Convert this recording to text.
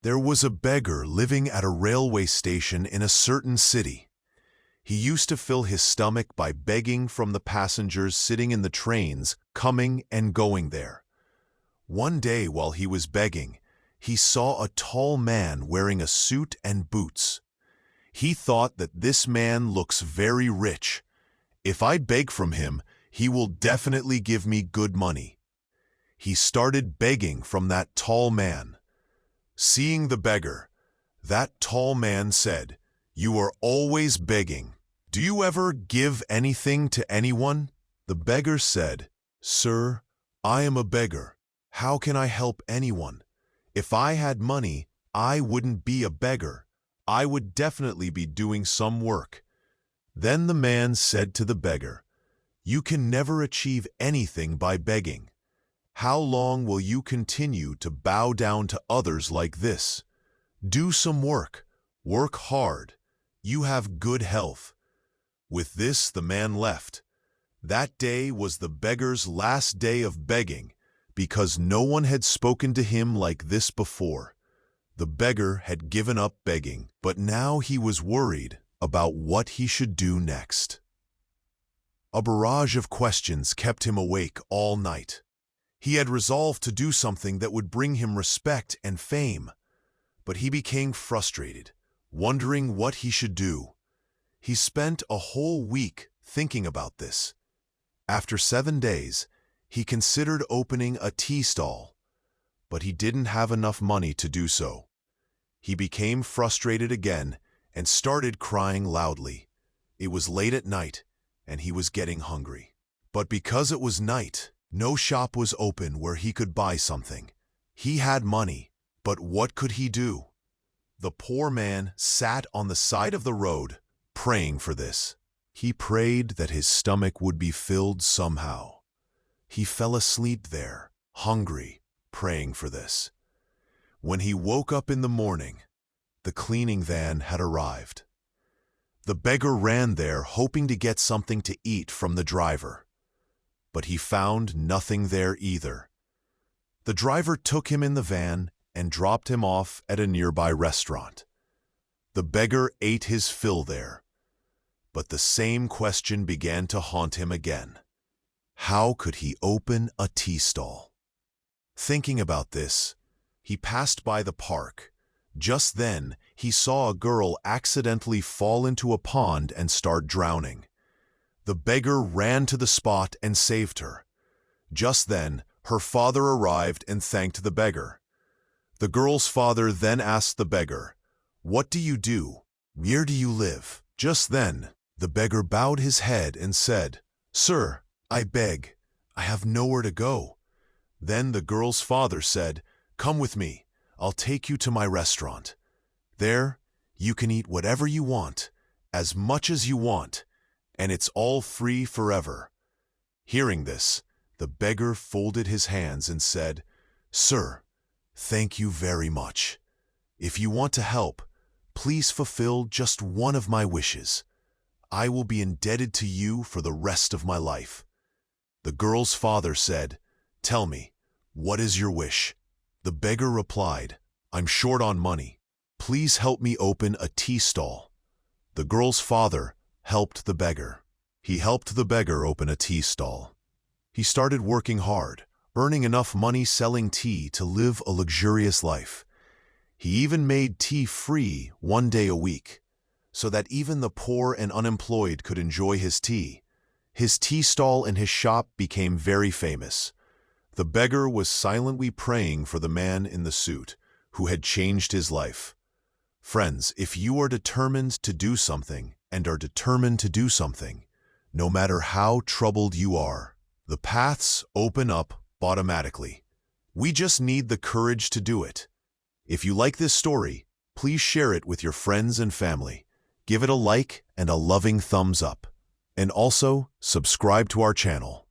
There was a beggar living at a railway station in a certain city. He used to fill his stomach by begging from the passengers sitting in the trains coming and going there. One day while he was begging, he saw a tall man wearing a suit and boots. He thought that this man looks very rich. If I beg from him, he will definitely give me good money. He started begging from that tall man. Seeing the beggar, that tall man said, "You are always begging. Do you ever give anything to anyone?" The beggar said, "Sir, I am a beggar. How can I help anyone? If I had money, I wouldn't be a beggar. I would definitely be doing some work." Then the man said to the beggar, "You can never achieve anything by begging. How long will you continue to bow down to others like this? Do some work. Work hard. You have good health." With this, the man left. That day was the beggar's last day of begging, because no one had spoken to him like this before. The beggar had given up begging, but now he was worried about what he should do next. A barrage of questions kept him awake all night. He had resolved to do something that would bring him respect and fame, but he became frustrated, wondering what he should do. He spent a whole week thinking about this. After 7 days, he considered opening a tea stall, but he didn't have enough money to do so. He became frustrated again and started crying loudly. It was late at night, and he was getting hungry. But because it was night, no shop was open where he could buy something. He had money, but what could he do? The poor man sat on the side of the road, praying for this. He prayed that his stomach would be filled somehow. He fell asleep there, hungry, praying for this. When he woke up in the morning, the cleaning van had arrived. The beggar ran there hoping to get something to eat from the driver, but he found nothing there either. The driver took him in the van and dropped him off at a nearby restaurant. The beggar ate his fill there, but the same question began to haunt him again. How could he open a tea stall? Thinking about this, he passed by the park. Just then, he saw a girl accidentally fall into a pond and start drowning. The beggar ran to the spot and saved her. Just then, her father arrived and thanked the beggar. The girl's father then asked the beggar, "What do you do? Where do you live?" Just then, the beggar bowed his head and said, "Sir, I beg. I have nowhere to go." Then the girl's father said, "Come with me. I'll take you to my restaurant. There, you can eat whatever you want, as much as you want, and it's all free forever." Hearing this, the beggar folded his hands and said, "Sir, thank you very much. If you want to help, please fulfill just one of my wishes. I will be indebted to you for the rest of my life." The girl's father said, "Tell me, what is your wish?" The beggar replied, "I'm short on money. Please help me open a tea stall." The girl's father helped the beggar. He helped the beggar open a tea stall. He started working hard, earning enough money selling tea to live a luxurious life. He even made tea free 1 day a week, so that even the poor and unemployed could enjoy his tea. His tea stall and his shop became very famous. The beggar was silently praying for the man in the suit, who had changed his life. Friends, if you are determined to do something and are determined to do something, no matter how troubled you are, the paths open up automatically. We just need the courage to do it. If you like this story, please share it with your friends and family. Give it a like and a loving thumbs up. And also, subscribe to our channel.